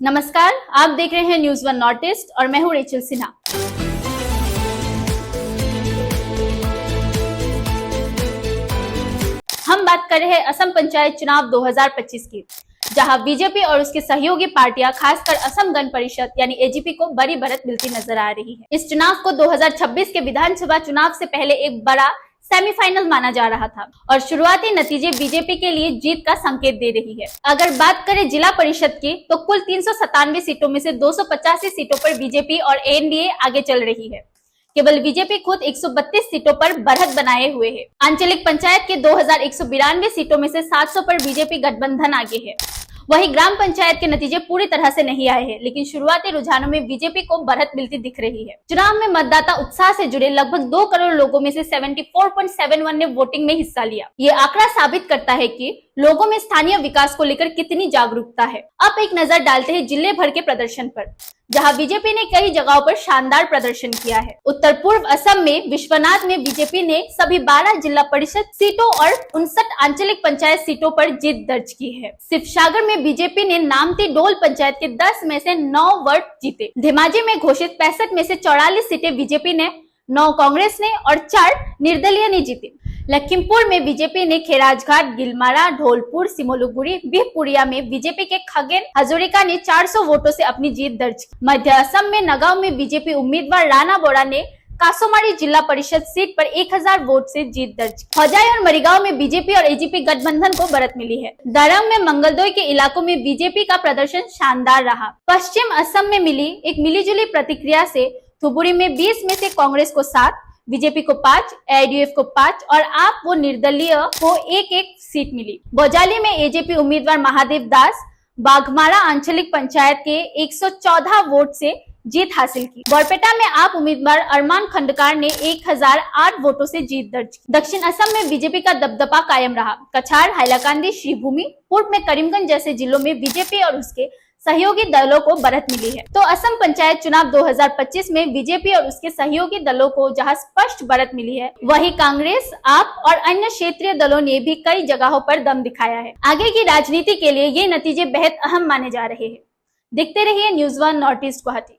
नमस्कार, आप देख रहे हैं न्यूज वन नॉर्थ ईस्ट और मैं हूं रेचल सिन्हा। हम बात कर रहे हैं असम पंचायत चुनाव 2025 की, जहां बीजेपी और उसके सहयोगी पार्टियां खासकर असम गण परिषद यानी एजीपी को बड़ी बढ़त मिलती नजर आ रही है। इस चुनाव को 2026 के विधानसभा चुनाव से पहले एक बड़ा सेमीफाइनल माना जा रहा था और शुरुआती नतीजे बीजेपी के लिए जीत का संकेत दे रही है। अगर बात करें जिला परिषद की, तो कुल 397 सीटों में से 285 सीटों पर बीजेपी और एनडीए आगे चल रही है। केवल बीजेपी खुद 132 सीटों पर बढ़त बनाए हुए है। आंचलिक पंचायत के 2192 सीटों में से 700 पर बीजेपी गठबंधन आगे है। वहीं ग्राम पंचायत के नतीजे पूरी तरह से नहीं आए हैं, लेकिन शुरुआती रुझानों में बीजेपी को बढ़त मिलती दिख रही है। चुनाव में मतदाता उत्साह से जुड़े लगभग 2 करोड़ लोगों में से 74.71 ने वोटिंग में हिस्सा लिया। ये आंकड़ा साबित करता है कि लोगों में स्थानीय विकास को लेकर कितनी जागरूकता है। अब एक नजर डालते हैं जिले भर के प्रदर्शन पर, जहां बीजेपी ने कई जगहों पर शानदार प्रदर्शन किया है। उत्तर पूर्व असम में विश्वनाथ में बीजेपी ने सभी 12 जिला परिषद सीटों और 59 आंचलिक पंचायत सीटों पर जीत दर्ज की है। शिवसागर में बीजेपी ने नामती डोल पंचायत के 10 में से 9 वार्ड जीते। धेमाजी में घोषित 65 में से 44 सीटें बीजेपी ने, 9 कांग्रेस ने और 4 निर्दलीय ने जीती। लखीमपुर में बीजेपी ने खेराजघाट, गिलमारा, ढोलपुर, सिमोलुगुड़ी, बिहपुरिया में बीजेपी के खगेन हजोरिका ने 400 वोटों से अपनी जीत दर्ज की। मध्य असम में नगांव में बीजेपी उम्मीदवार राणा बोरा ने कासोमारी जिला परिषद सीट पर 1000 वोट से जीत दर्ज की। हजाई और मरीगांव में बीजेपी और एजीपी गठबंधन को बढ़त मिली है। दरंग में मंगलदोई के इलाकों में बीजेपी का प्रदर्शन शानदार रहा। पश्चिम असम में मिली एक मिलीजुली प्रतिक्रिया से धुबुरी में 20 में से कांग्रेस को 7, बीजेपी को 5, एआईडीएफ को 5 और आप वो निर्दलीय को 1-1 सीट मिली। बोजाली में एजेपी उम्मीदवार महादेव दास बाघमारा आंचलिक पंचायत के 114 वोट से जीत हासिल की। बरपेटा में आप उम्मीदवार अरमान खंडकार ने 1008 वोटों से जीत दर्ज की। दक्षिण असम में बीजेपी का दबदबा कायम रहा। कछार, हाइलाकांदी, श्रीभूमि, पूर्व में करीमगंज जैसे जिलों में बीजेपी और उसके सहयोगी दलों को बढ़त मिली है। तो असम पंचायत चुनाव 2025 में बीजेपी और उसके सहयोगी दलों को जहां स्पष्ट बढ़त मिली है, वहीं कांग्रेस, आप और अन्य क्षेत्रीय दलों ने भी कई जगहों पर दम दिखाया है। आगे की राजनीति के लिए ये नतीजे बेहद अहम माने जा रहे हैं। देखते रहिए news one north east Guwahati.